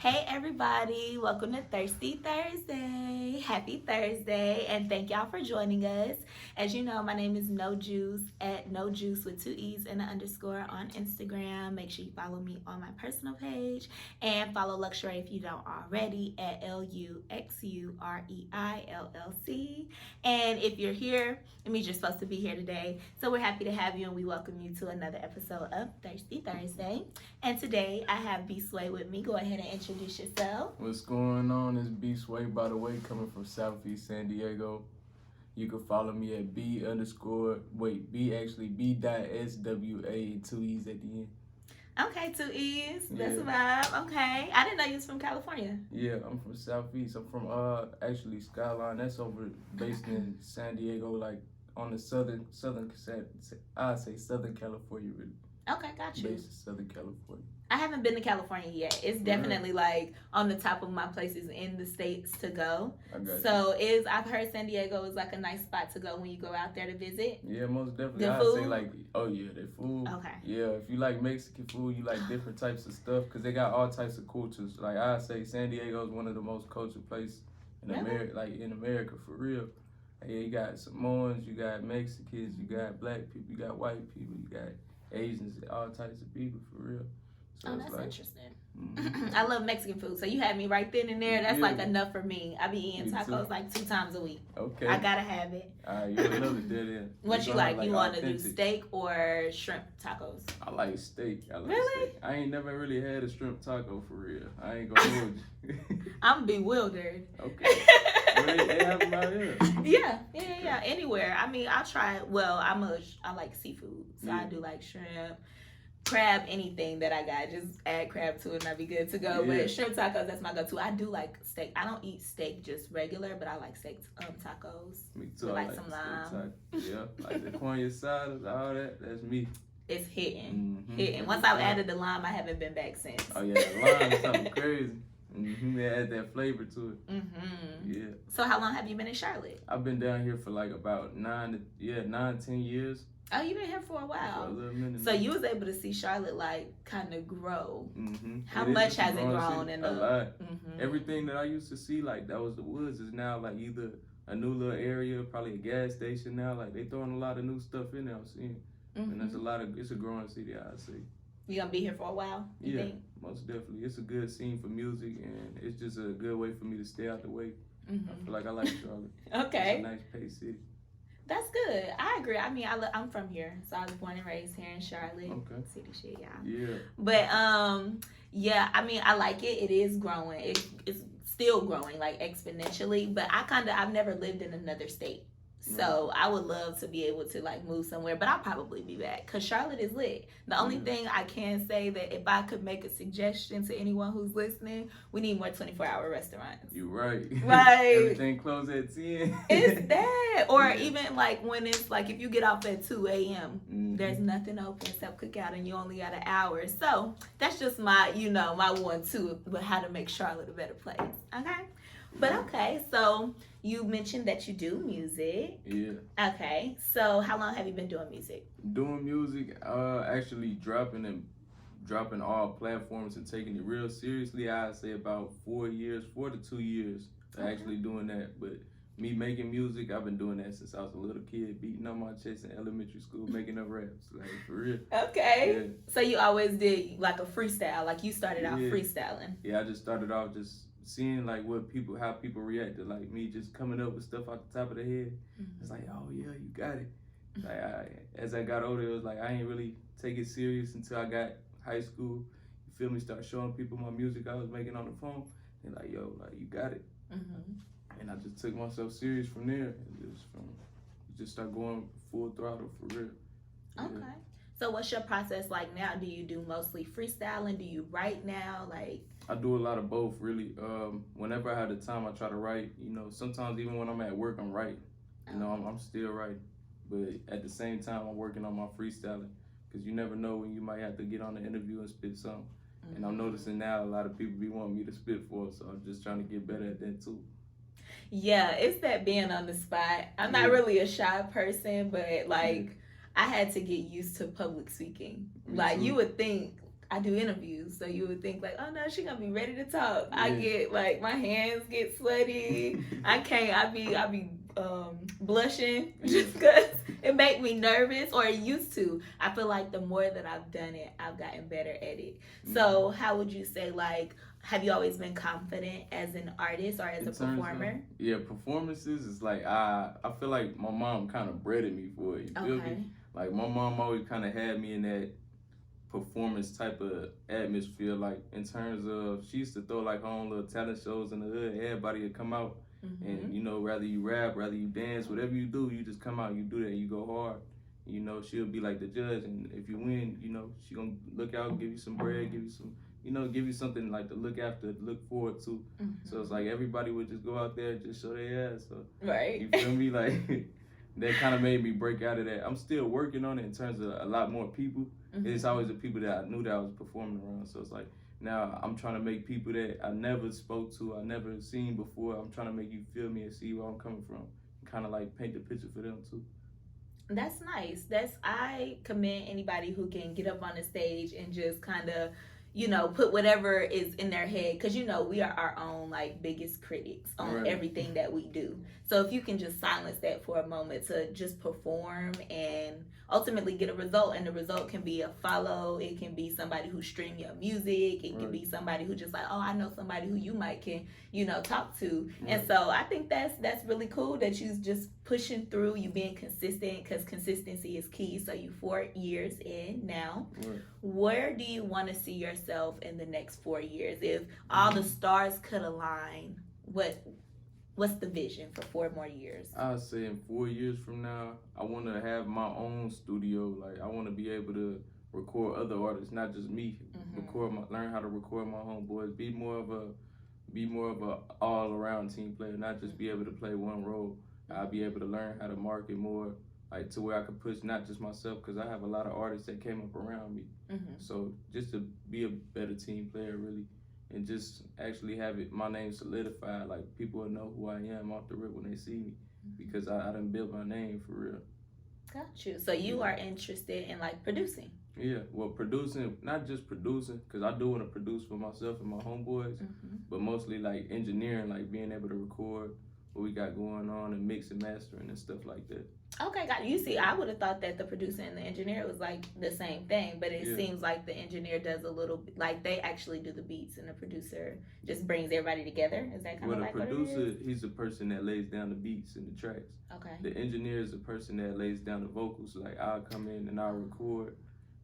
Hey everybody, welcome to Thirsty Thursday. Happy Thursday, and thank y'all for joining us. As you know, my name is No Juice at No Juice with 2 E's and an underscore on Instagram. Make sure you follow me on my personal page and follow Luxurei if you don't already at LuxureiLLC. And if you're here, it means you're supposed to be here today. So we're happy to have you and we welcome you to another episode of Thirsty Thursday. And today I have B WAE with me. Go ahead and introduce yourself. What's going on? It's B WAE, by the way, coming from Southeast San Diego. You can follow me at B SWA, 2 E's at the end. Okay, 2 E's. That's a vibe. Okay. I didn't know you was from California. Yeah, I'm from Southeast. I'm from actually Skyline. That's over based in San Diego, like on the southern I say Southern California, really. Okay, got you. Based in Southern California. I haven't been to California yet. It's definitely like on the top of my places in the States to go. I got So I've heard San Diego is like a nice spot to go when you go out there to visit. Yeah, most definitely. The I'd food? say like, oh yeah, their food. Okay. Yeah, if you like Mexican food, you like different types of stuff because they got all types of cultures. Like I say, San Diego is one of the most cultured places in America, like in America for real. Yeah, you got Samoans, you got Mexicans, you got black people, you got white people, you got Asians, all types of people for real. So that's like, interesting. I love Mexican food, so you had me right then and there. That's like enough for me. I be eating tacos like 2 times a week. Okay. I gotta have it. Alright, you love it there then. What you like? You want to do steak or shrimp tacos? I like steak. Really? Steak. I ain't never really had a shrimp taco for real. I ain't gonna hold you. I'm bewildered. Okay. They have them out here. Yeah. Anywhere. I mean, I'll try it. Well, I like seafood, so I do like shrimp, crab, anything that I got. Just add crab to it and I'll be good to go. Yeah. But shrimp tacos, that's my go-to. I do like steak. I don't eat steak just regular, but I like steak tacos. Me too. With I like some lime. Yeah, like the corn salad, all that. That's me. It's hitting. Once I've added the lime, I haven't been back since. Oh yeah, the lime is something crazy. They add that flavor to it. Yeah. So how long have you been in Charlotte? I've been down here for like about 10 years. Oh, you've been here for a while. For a little minute. So you was able to see Charlotte like kind of grow. How It much has it grown? A lot. Everything that I used to see like that was the woods is now like either a new little area, probably a gas station now. Like they throwing a lot of new stuff in there. I'm seeing, and there's it's a growing city. I'd say. You gonna be here for a while? You think? Most definitely. It's a good scene for music, and it's just a good way for me to stay out the way. I feel like I like Charlotte. Okay. It's a nice pace city. That's good. I agree. I mean, I'm from here, so I was born and raised here in Charlotte. Okay. City shit, y'all. Yeah. But yeah. I mean, I like it. It is growing. It's still growing like exponentially. But I've never lived in another state. So I would love to be able to like move somewhere, but I'll probably be back because Charlotte is lit. The only thing I can say that if I could make a suggestion to anyone who's listening, we need more 24-hour restaurants. You're right. Right. Everything closed at 10. It's that. Or even like when it's like if you get off at 2 a.m., there's nothing open except cookout and you only got an hour. So that's just my, my 1-2 with how to make Charlotte a better place. Okay? But okay, so you mentioned that you do music. Yeah. Okay, so how long have you been doing music? Doing music, actually dropping all platforms and taking it real seriously. I'd say about 4 to 2 years actually doing that. But me making music, I've been doing that since I was a little kid, beating on my chest in elementary school, making up raps, like for real. Okay. Yeah. So you always did like a freestyle, like you started out freestyling. Yeah, I just started off just seeing like how people reacted, like me just coming up with stuff off the top of the head. It's like, oh yeah, you got it. Like as I got older, it was like I ain't really take it serious until I got high school. You feel me? Start showing people my music I was making on the phone, and like, yo, like you got it. And I just took myself serious from there, and just start going full throttle for real. Okay. Yeah. So what's your process like now? Do you do mostly freestyling? Do you write now? Like I do a lot of both, really. Whenever I have the time, I try to write. Sometimes even when I'm at work, I'm writing. I'm still writing. But at the same time, I'm working on my freestyling because you never know when you might have to get on the interview and spit something. And I'm noticing now a lot of people be wanting me to spit for it, so I'm just trying to get better at that too. Yeah, it's that being on the spot. I'm not really a shy person, but like I had to get used to public speaking. Like you would think I do interviews, so you would think like, oh no, she gonna be ready to talk. Yeah. I get like my hands get sweaty. I can't. I be blushing just because it make me nervous, or it used to. I feel like the more that I've done it, I've gotten better at it. So how would you say, like, have you always been confident as an artist or as a performer? Yeah, performances is like I feel like my mom kind of bred me for it. You feel me? Like my mom always kind of had me in that performance type of atmosphere. Like in terms of, she used to throw like her own little talent shows in the hood. Everybody would come out, and you know, rather you rap, rather you dance, whatever you do, you just come out, you do that, you go hard. You know, she'll be like the judge, and if you win, you know, she gonna look out, give you some bread, give you some, you know, give you something like to look after, to look forward to. So it's like everybody would just go out there and just show their ass. So Right. you feel me? Like that kind of made me break out of that. I'm still working on it in terms of a lot more people. It's always the people that I knew that I was performing around. So it's like now I'm trying to make people that I never spoke to, I never seen before. I'm trying to make you feel me and see where I'm coming from. Kind of like paint the picture for them too. That's nice. I commend anybody who can get up on the stage and just kind of, you know, put whatever is in their head, because you know we are our own like biggest critics on everything that we do. So if you can just silence that for a moment to just perform and ultimately get a result, and the result can be a follow, it can be somebody who stream your music, it can be somebody who just like, oh, I know somebody who you might can, you know, talk to. And so I think that's really cool that you just pushing through, you being consistent, because consistency is key. So you 4 years in now. Where do you want to see yourself in the next 4 years? If all the stars could align, what's the vision for 4 more years? I'll say in 4 years from now, I want to have my own studio. Like I want to be able to record other artists, not just me. Learn how to record my homeboys. Be more of a all around team player, not just be able to play one role. I'll be able to learn how to market more, like to where I could push not just myself, because I have a lot of artists that came up around me. So just to be a better team player, really. And just actually have my name solidified, like people will know who I am off the rip when they see me, because I done built my name for real. Got you. So you are interested in like producing? Yeah, well, producing, not just producing, because I do want to produce for myself and my homeboys, but mostly like engineering, like being able to record what we got going on and mix and mastering and stuff like that. Okay, got you. See, I would have thought that the producer and the engineer was like the same thing, but it seems like the engineer does a little, like they actually do the beats and the producer just brings everybody together. Is that kind of like what it is? Well, the producer, he's the person that lays down the beats and the tracks. Okay. The engineer is the person that lays down the vocals. Like I'll come in and I'll record,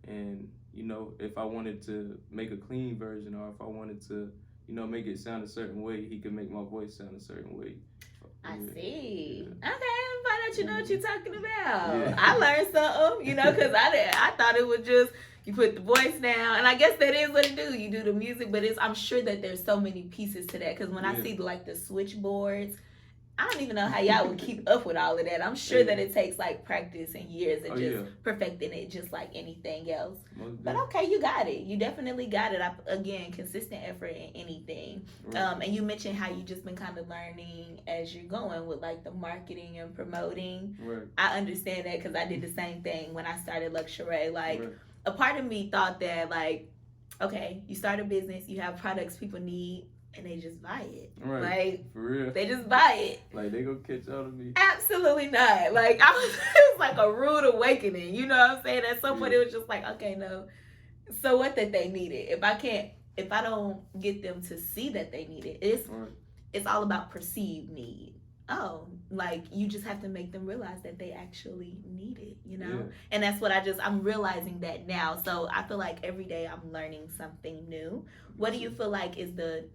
and you know, if I wanted to make a clean version, or if I wanted to, you know, make it sound a certain way, he can make my voice sound a certain way. I see. Okay, I'm find out you know what you're talking about. I learned something, you know, because I thought it was just you put the voice down, and I guess that is what it do. You do the music, but I'm sure that there's so many pieces to that, because when I see like the switchboards, I don't even know how y'all would keep up with all of that. I'm sure that it takes like practice and years and just perfecting it, just like anything else. But okay, you got it. You definitely got it. Again, consistent effort in anything. And you mentioned how you just been kind of learning as you're going with like the marketing and promoting. I understand that, because I did the same thing when I started Luxurei. Like a part of me thought that like, okay, you start a business, you have products people need, and they just buy it. Like, for real. They just buy it. Like, they gonna catch on to me. Absolutely not. Like, it was like a rude awakening. You know what I'm saying? At some point, it was just like, okay, no. So what that they needed. If I don't get them to see that they need it, it's all about perceived need. Oh, like you just have to make them realize that they actually need it, you know? And that's what I'm realizing that now. So I feel like every day I'm learning something new. What do you feel like is the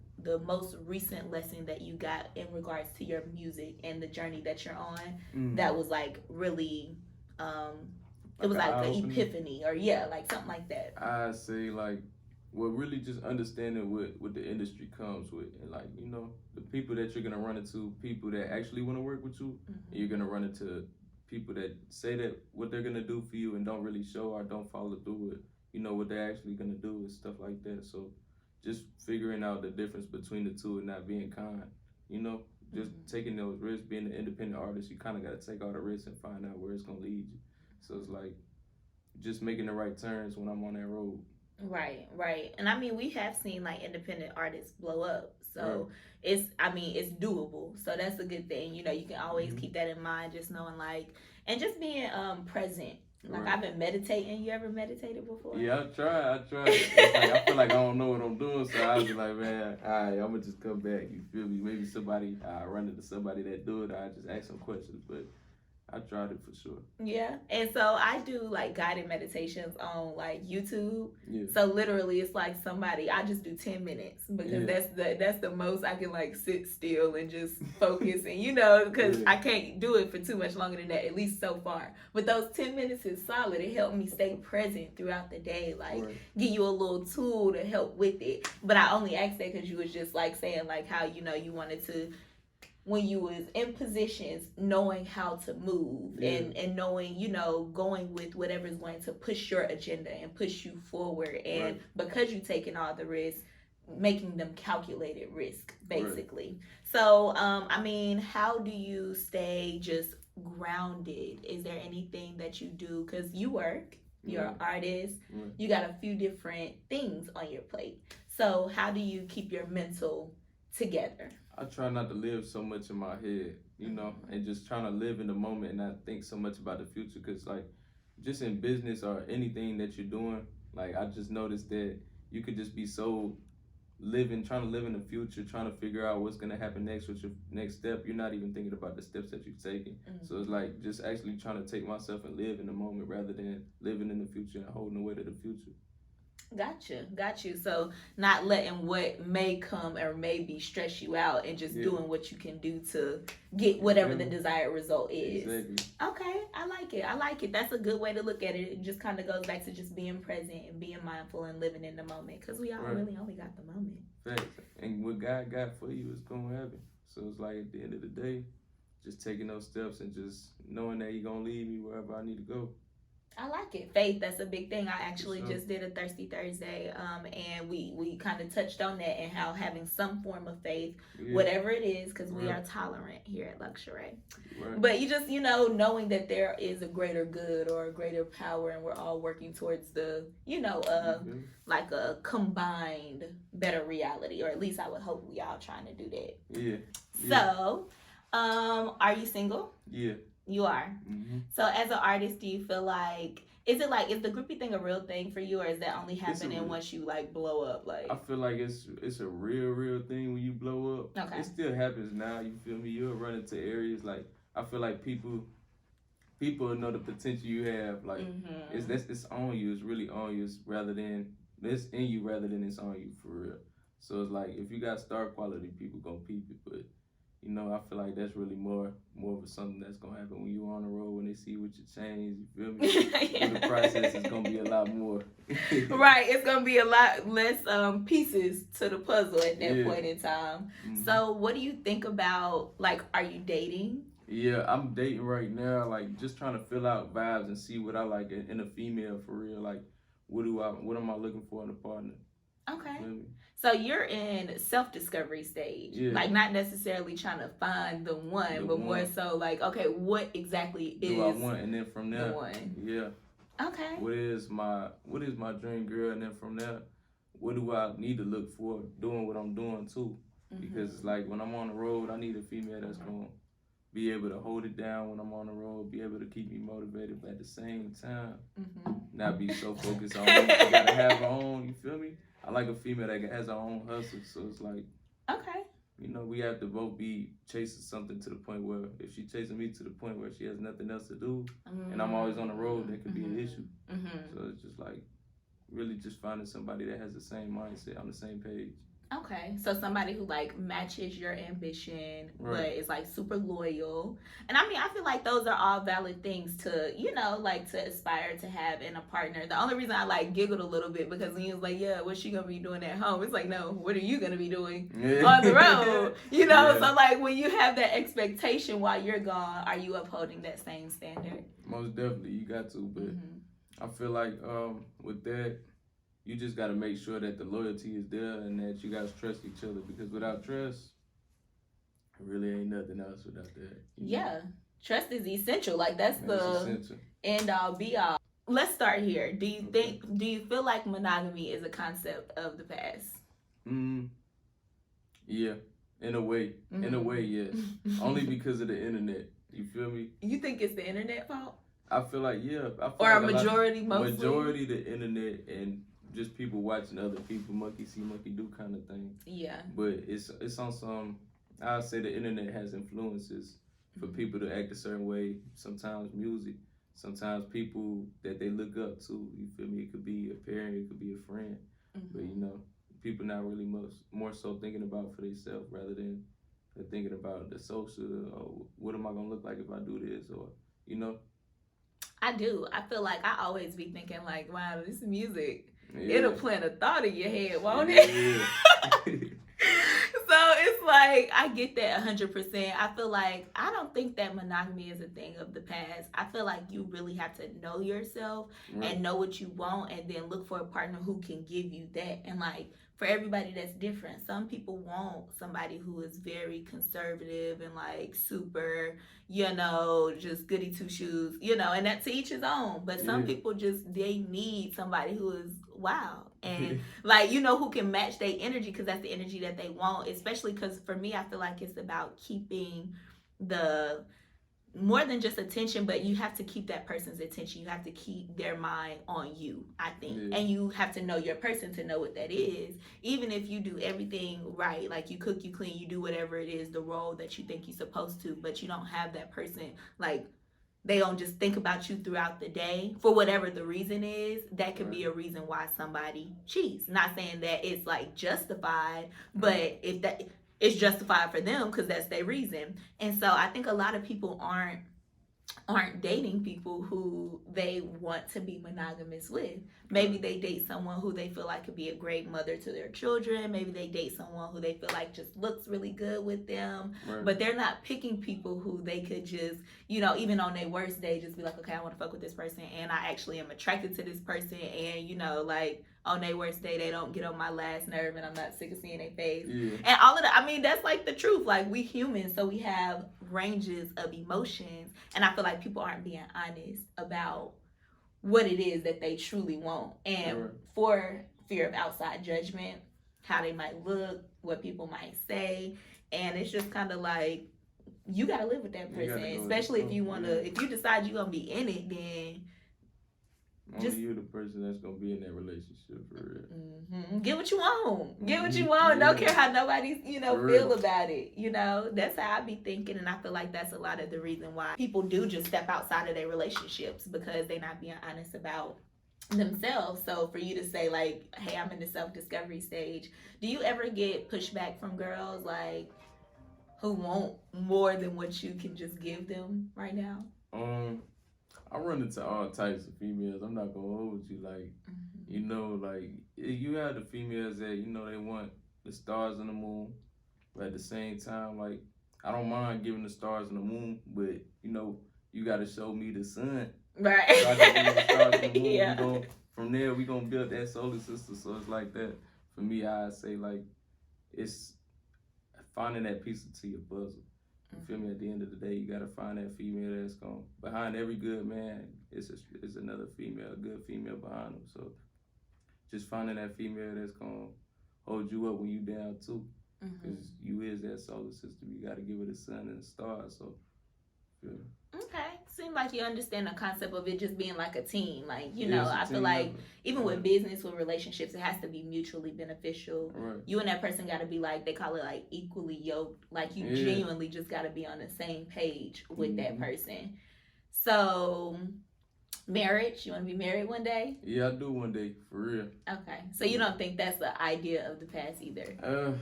most recent lesson that you got in regards to your music and the journey that you're on that was like really, it was like an epiphany or like something like that? I say like, well, really just understanding what the industry comes with, and like, you know, the people that you're gonna run into, people that actually want to work with you, and you're gonna run into people that say that what they're gonna do for you and don't really show or don't follow through with, you know, what they're actually gonna do and stuff like that. So just figuring out the difference between the two and not being kind, you know, just taking those risks. Being an independent artist, you kind of got to take all the risks and find out where it's gonna lead you. So it's like just making the right turns when I'm on that road. Right, right. And I mean, we have seen like independent artists blow up. Right. So it's doable. So that's a good thing. You know, you can always Hmm. keep that in mind, just knowing like, and just being present. Like Right. I've been meditating. You ever meditated before? Yeah, I tried. It's like I feel like I don't know what I'm doing, so I was like, man, all right, I'm gonna just come back. You feel me? Maybe somebody I run into somebody that do it. I just ask some questions, but I tried it for sure. Yeah. And so I do like guided meditations on like YouTube. Yeah, So literally it's like somebody I just do 10 minutes because yeah, that's the most I can like sit still and just focus and you know cuz yeah. I can't do it for too much longer than that at least so far. But those 10 minutes is solid. It helped me stay present throughout the day like Right, give you a little tool to help with it. But I only asked that cuz you was just like saying like how you know you wanted to when you was in positions knowing how to move yeah, and knowing you know going with whatever is going to push your agenda and push you forward and right, because you taking all the risks making them calculated risk right. basically. So I mean how do you stay just grounded? Is there anything that you do because you work, you're an Right, artist, right. you got a few different things on your plate, so how do you keep your mental together? I try not to live so much in my head, you know, Mm-hmm. and just trying to live in the moment and not think so much about the future. Cause like, just in business or anything that you're doing, like I just noticed that you could just be so trying to live in the future, trying to figure out what's gonna happen next with your next step. You're not even thinking about the steps that you've taken. So it's like just actually trying to take myself and live in the moment rather than living in the future and holding away to the future. Gotcha, got you. So not letting what may come or maybe stress you out and just Yeah, doing what you can do to get you whatever feel the me? desired result is. Exactly. Okay, I like it. I like it. That's a good way to look at it. It just kind of goes back to just being present and being mindful and living in the moment because we all Right. really only got the moment. Facts. And what God got for you is gonna happen. So it's like at the end of the day, just taking those steps and just knowing that He gonna lead me wherever I need to go. I like it. Faith, that's a big thing. I For actually sure. just did a Thirsty Thursday, and we kind of touched on that and how having some form of faith, Yeah. whatever it is, because we Right. are tolerant here at Luxurei. Right. But you just, you know, knowing that there is a greater good or a greater power and we're all working towards the, you know, Mhm. like a combined better reality, or at least I would hope we all trying to do that. Yeah. Yeah. So, are you single? Yeah. You are. Hmm. So as an artist, do you feel like is it like is the groupie thing a real thing for you, or is that only It's a happening real. once you like blow up? I Like feel like it's a real thing when you blow up. okay. It still happens now. You feel me? You'll run into areas like I feel like people know the potential you have. Like Mm-hmm. it's on you. It's really on you. It's rather than it's in you rather than it's on you for real. So it's like if you got star quality, people gonna peep it. But you know, I feel like that's really more of something that's gonna happen when you on the road when they see what you change. You feel me? So the process is gonna be a lot more. Right, it's gonna be a lot less pieces to the puzzle at that Yeah. point in time. Mhm. So what do you think about like are you dating? Yeah, I'm dating right now, like just trying to fill out vibes and see what I like in a female for real. Like, what am I looking for in a partner? You Okay. feel me? So you're in self-discovery stage. Yeah, Like not necessarily trying to find the one, the but more one. so like, okay, what exactly Do I is want, and then from the there, one? yeah, Okay. what is my dream girl, and then from there, what do I need to look for doing what I'm doing too? Because it's like when I'm on the road, I need a female that's gonna be able to hold it down when I'm on the road, be able to keep me motivated, but at the same time, not be so focused on me. She gotta have her own, you feel me? I like a female that has her own hustle, so it's like, Okay. you know, we have to both be chasing something to the point where if she chasing me to the point where she has nothing else to do, and I'm always on the road, that could be an issue. So it's just like really just finding somebody that has the same mindset on the same page. Okay, so somebody who like matches your ambition, but Right. is like super loyal. And I mean, I feel like those are all valid things to, you know, like to aspire to have in a partner. The only reason I like giggled a little bit because when he was like, yeah, what's she gonna be doing at home? It's like, no, what are you gonna be doing on the road? You know, Yeah. so like when you have that expectation while you're gone, are you upholding that same standard? Most definitely, you got to, but Mm-hmm. I feel like with that, you just got to make sure that the loyalty is there and that you guys trust each other because without trust, it really ain't nothing else without that. You know? Yeah, trust is essential. Like that's Man, it's the essential. end all be all. let's start here. Do you Okay. feel like monogamy is a concept of the past? Mm, yeah, in a way. In a way, yes. Only because of the internet. You feel me? You think it's the internet fault? I feel like, yeah. I feel Or a like majority mostly? majority the internet and just people watching other people monkey see, monkey do kind of thing. Yeah. But it's on some, I'll say the internet has influences for people to act a certain way. Sometimes music, sometimes people that they look up to. You feel me? It could be a parent, it could be a friend. But you know, people not really more so thinking about for themselves rather than they're thinking about the social. Or what am I gonna look like if I do this? Or you know. I do. I feel like I always be thinking like, wow, this music, Yeah. it'll plant a thought in your head, won't it? Yeah. So it's like, I get that 100%. I feel like, I don't think that monogamy is a thing of the past. I feel like you really have to know yourself Right. and know what you want and then look for a partner who can give you that. And like, for everybody that's different. Some people want somebody who is very conservative and like super, just goody two shoes, and that to each his own. But some people they need somebody who is wild and like, who can match their energy because that's the energy that they want. Especially because for me, I feel like it's about keeping the more than just attention, but you have to keep that person's attention. You have to keep their mind on you, I think. Yeah. And you have to know your person to know what that is. Even if you do everything right, like you cook, you clean, you do whatever it is, the role that you think you're supposed to, but you don't have that person, like, they don't just think about you throughout the day for whatever the reason is. That could be a reason why somebody cheats. Not saying that it's like justified, but if that it's justified for them because that's their reason. And so I think a lot of people aren't dating people who they want to be monogamous with. Maybe they date someone who they feel like could be a great mother to their children. Maybe they date someone who they feel like just looks really good with them. Right. But they're not picking people who they could just, even on their worst day, just be like, okay, I want to fuck with this person and I actually am attracted to this person. And, like on their worst day, they don't get on my last nerve and I'm not sick of seeing their face. Yeah. And all of that, I mean, that's like the truth. Like, we humans, so we have ranges of emotions. And I feel like people aren't being honest about what it is that they truly want. And for fear of outside judgment, how they might look, what people might say. And it's just kind of like, you got to live with that person. Especially if you want to, if you decide you're going to be in it, then only you the person that's gonna be in that relationship for real. Get what you want. Get what you want. Don't care how nobody's feel about it. That's how I be thinking, and I feel like that's a lot of the reason why people do just step outside of their relationships because they're not being honest about themselves. So for you to say like, hey, I'm in the self-discovery stage, do you ever get pushback from girls like who want more than what you can just give them right now? I run into all types of females. I'm not gonna hold you. Like, like you have the females that they want the stars and the moon, but at the same time, like I don't mind giving the stars and the moon, but you got to show me the sun. Right. So I can give the stars and the moon. Yeah. From there, we gonna build that solar system. So it's like that. For me, I say like it's finding that piece to your puzzle. You feel me? At the end of the day, you gotta find that female that's gonna behind every good man is another female, a good female behind him. So just finding that female that's gonna hold you up when you down too, because you is that solar system. You gotta give it a sun and a star. So yeah. Okay, seems like you understand the concept of it just being like a team. Like, I feel like even with business, with relationships, it has to be mutually beneficial. Right. You and that person got to be like, they call it like equally yoked. Like you genuinely just got to be on the same page with that person. So marriage, you want to be married one day? Yeah, I do one day, for real. Okay, so you don't think that's the idea of the past either?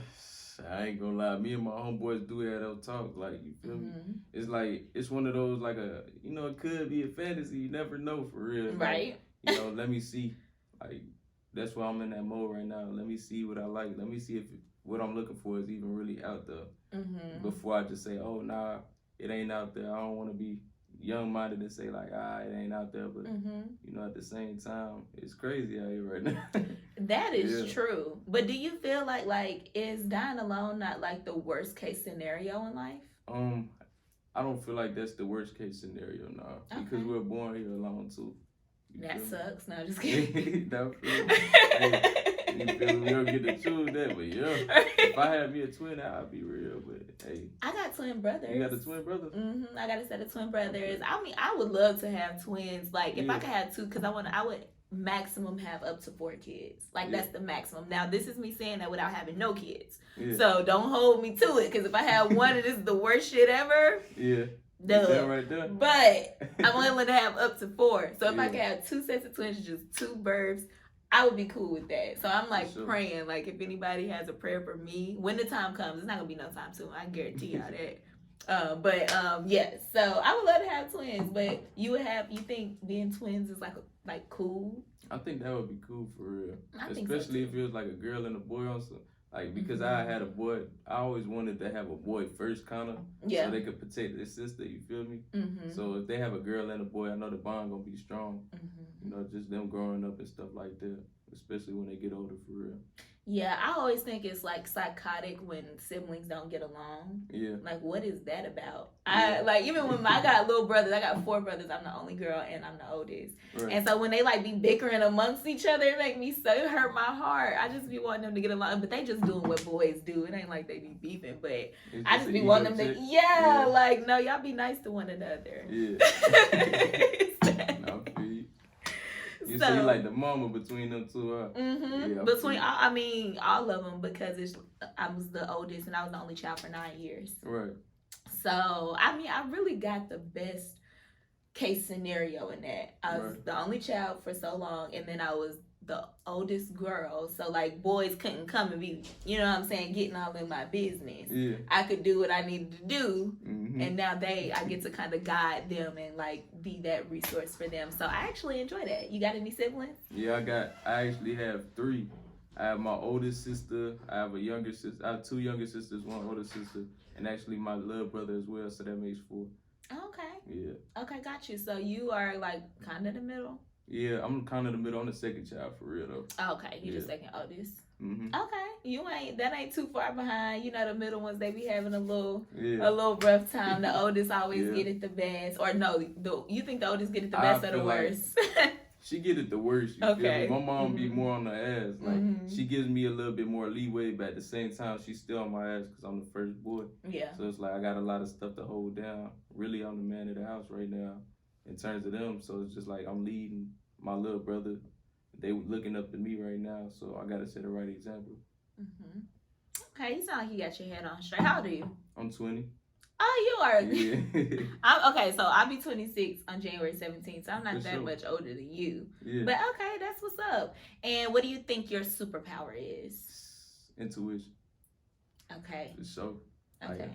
I ain't gonna lie, me and my homeboys do have those talks, like, you feel me? It's like, it's one of those, like it could be a fantasy, you never know, for real. Right. Like, let me see, like, that's why I'm in that mode right now. Let me see what I like. Let me see if what I'm looking for is even really out there. Before I just say, oh, nah, it ain't out there. I don't want to be young-minded and say, like, it ain't out there. But, at the same time, it's crazy out here right now. That is true. But do you feel like, is dying alone not, like, the worst-case scenario in life? I don't feel like that's the worst-case scenario, nah. Because we're born here alone, too. That sucks. No, I'm just kidding. No, hey, you feel me? We don't get to choose that, but yeah, if I had me a twin, I'd be real. But hey, I got twin brothers. You got the twin brothers? I got a set of twin brothers. I mean, I would love to have twins. Like, if I could have two, because I would maximum have up to 4 kids. Like, that's the maximum. Now, this is me saying that without having no kids. Yeah. So don't hold me to it, because if I have one and this is the worst shit ever. Yeah. Duh. Right there. But I'm willing to have up to 4. So if I could have 2 sets of twins, just 2 births, I would be cool with that. So I'm like praying, like if anybody has a prayer for me, when the time comes, it's not gonna be no time soon. I guarantee y'all that. Yes. So I would love to have twins, but you think being twins is like cool? I think that would be cool for real. Especially if it was like a girl and a boy on some. Like, because I had a boy, I always wanted to have a boy first, kind of, so they could protect their sister, you feel me? So if they have a girl and a boy, I know the bond gonna be strong. You know, just them growing up and stuff like that, especially when they get older, for real. Yeah, I always think it's like psychotic when siblings don't get along. Yeah. Like, what is that about? Even when I got little brothers, I got 4 brothers. I'm the only girl and I'm the oldest. Right. And so when they like be bickering amongst each other, it make me it hurt my heart. I just be wanting them to get along, but they just doing what boys do. It ain't like they be beefing, but I just be wanting them to, like, no, y'all be nice to one another. Yeah. You see, like the mama between them two, huh? Yeah, between all of them, because I was the oldest and I was the only child for 9 years. Right. So I really got the best case scenario in that. I was the only child for so long, and then I was the oldest girl. So like boys couldn't come and be, you know what I'm saying, getting all in my business. Yeah. I could do what I needed to do, and now I get to kind of guide them and like be that resource for them. So I actually enjoy that. You got any siblings? Yeah, I actually have 3. I have my oldest sister. I have a younger sister. I have 2 younger sisters, 1 older sister, and actually my little brother as well. So that makes 4. Okay. Yeah. Okay, got you. So you are like kind of the middle. Yeah, I'm kind of the middle. I'm the second child for real though. Okay, you the second oldest. Okay, that ain't too far behind. You know, the middle ones, they be having a little rough time. The oldest always get it the best, or no? You think the oldest get it the best or the worst? She get it the worst. You feel me? My mom be more on the ass. Like she gives me a little bit more leeway, but at the same time, she's still on my ass because I'm the first boy. Yeah. So it's like I got a lot of stuff to hold down. Really, I'm the man of the house right now in terms of them. So it's just like I'm leading my little brother. They looking up to me right now, so I gotta set the right example. Okay, you sound like you got your head on straight. How old are you? I'm 20. Oh, you are. Yeah. Okay, so I'll be 26 on January 17th, so I'm not that much older than you. Yeah. But okay, that's what's up. And what do you think your superpower is? Intuition. Okay. For sure. Okay.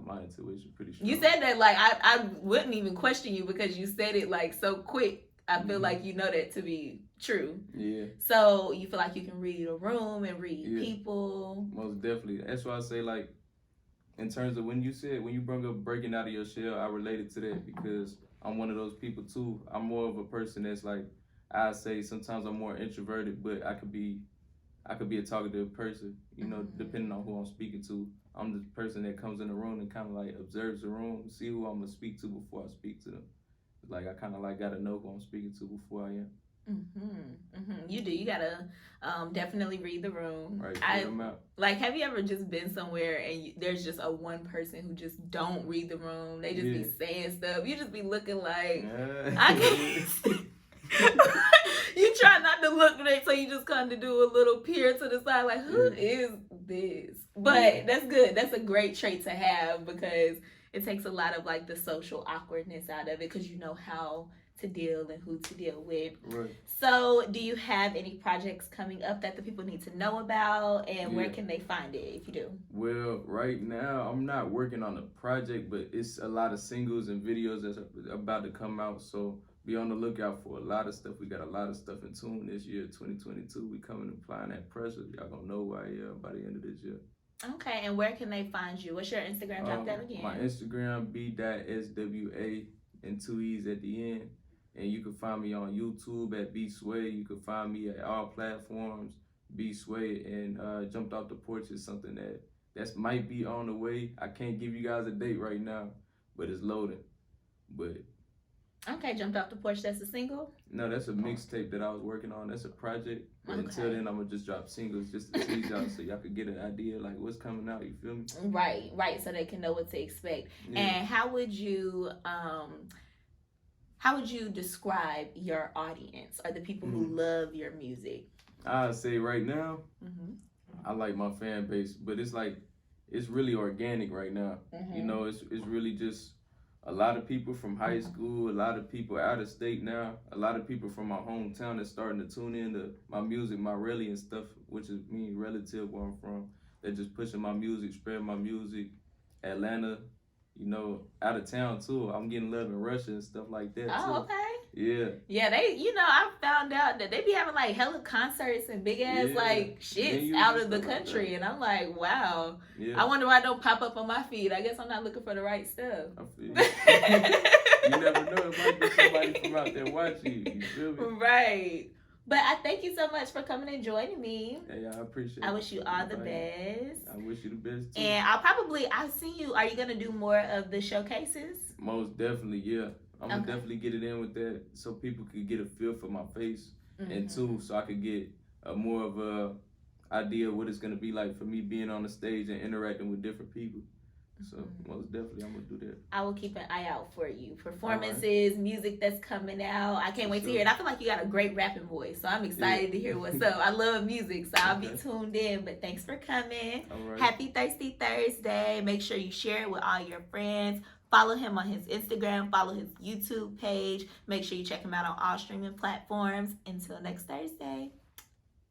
My intuition pretty strong. You said that like I wouldn't even question you because you said it like so quick. I feel like you know that to be true. Yeah. So you feel like you can read a room and read people. Most definitely. That's why I say, like, in terms of when you bring up breaking out of your shell, I related to that because I'm one of those people too. I'm more of a person that's like, I say sometimes I'm more introverted, but I could be a talkative person, you know, depending on who I'm speaking to. I'm the person that comes in the room and kind of like observes the room, see who I'm gonna speak to before I speak to them. Like I kind of like gotta know who I'm speaking to before I am. You do. You gotta definitely read the room. Right. Like, have you ever just been somewhere and there's just a one person who just don't read the room? They just be saying stuff. You just be looking like I can't. You try not to look at it, so you just kind of do a little peer to the side, like, who is this? But that's good. That's a great trait to have because it takes a lot of like the social awkwardness out of it because you know how to deal and who to deal with. Right. So do you have any projects coming up that the people need to know about, and where can they find it if you do? Well, right now I'm not working on a project, but it's a lot of singles and videos that's about to come out, so be on the lookout for a lot of stuff. We got a lot of stuff in tune this year, 2022. We coming and applying that pressure. Y'all gonna know who I am by the end of this year. Okay, and where can they find you? What's your Instagram? Drop that again. My Instagram, B.SWA, and 2 E's at the end. And you can find me on YouTube at B WAE. You can find me at all platforms, B WAE. And Jumped Off the Porch is something that might be on the way. I can't give you guys a date right now, but it's loading. But Okay, Jumped Off the Porch, that's a single? No, that's a mixtape that I was working on. That's a project. But until Okay. then, I'm gonna just drop singles just to tease y'all so y'all could get an idea like what's coming out. You feel me? Right, so they can know what to expect. Yeah. And how would you describe your audience or the people who love your music? I say right now, I like my fan base, but it's like it's really organic right now. You know, it's really just a lot of people from high school, a lot of people out of state now, a lot of people from my hometown that's starting to tune in to my music, my rally and stuff, which is me, relative where I'm from. They're just pushing my music, spreading my music. Atlanta, you know, out of town too. I'm getting love in Russia and stuff like that too. Oh, okay. Yeah, they, I found out that they be having like hella concerts and big ass like shits out of the country, and I'm like, wow. I wonder why I don't pop up on my feed. I guess I'm not looking for the right stuff. I feel you. You never know, it might be somebody from out there watching you. You feel me? Right. But I thank you so much for coming and joining me. Hey, I appreciate it. I wish you all the best. I wish you the best too. And I'll see you. Are you going to do more of the showcases? Most definitely, yeah. I'm going to definitely get it in with that so people could get a feel for my face. And two, so I could get a more of a idea of what it's going to be like for me being on the stage and interacting with different people. So most definitely I'm going to do that. I will keep an eye out for you. Performances, music that's coming out. I can't wait to hear it. I feel like you got a great rapping voice, so I'm excited to hear what's up. I love music, so I'll be tuned in. But thanks for coming. All right. Happy Thirsty Thursday. Make sure you share it with all your friends. Follow him on his Instagram. Follow his YouTube page. Make sure you check him out on all streaming platforms. Until next Thursday.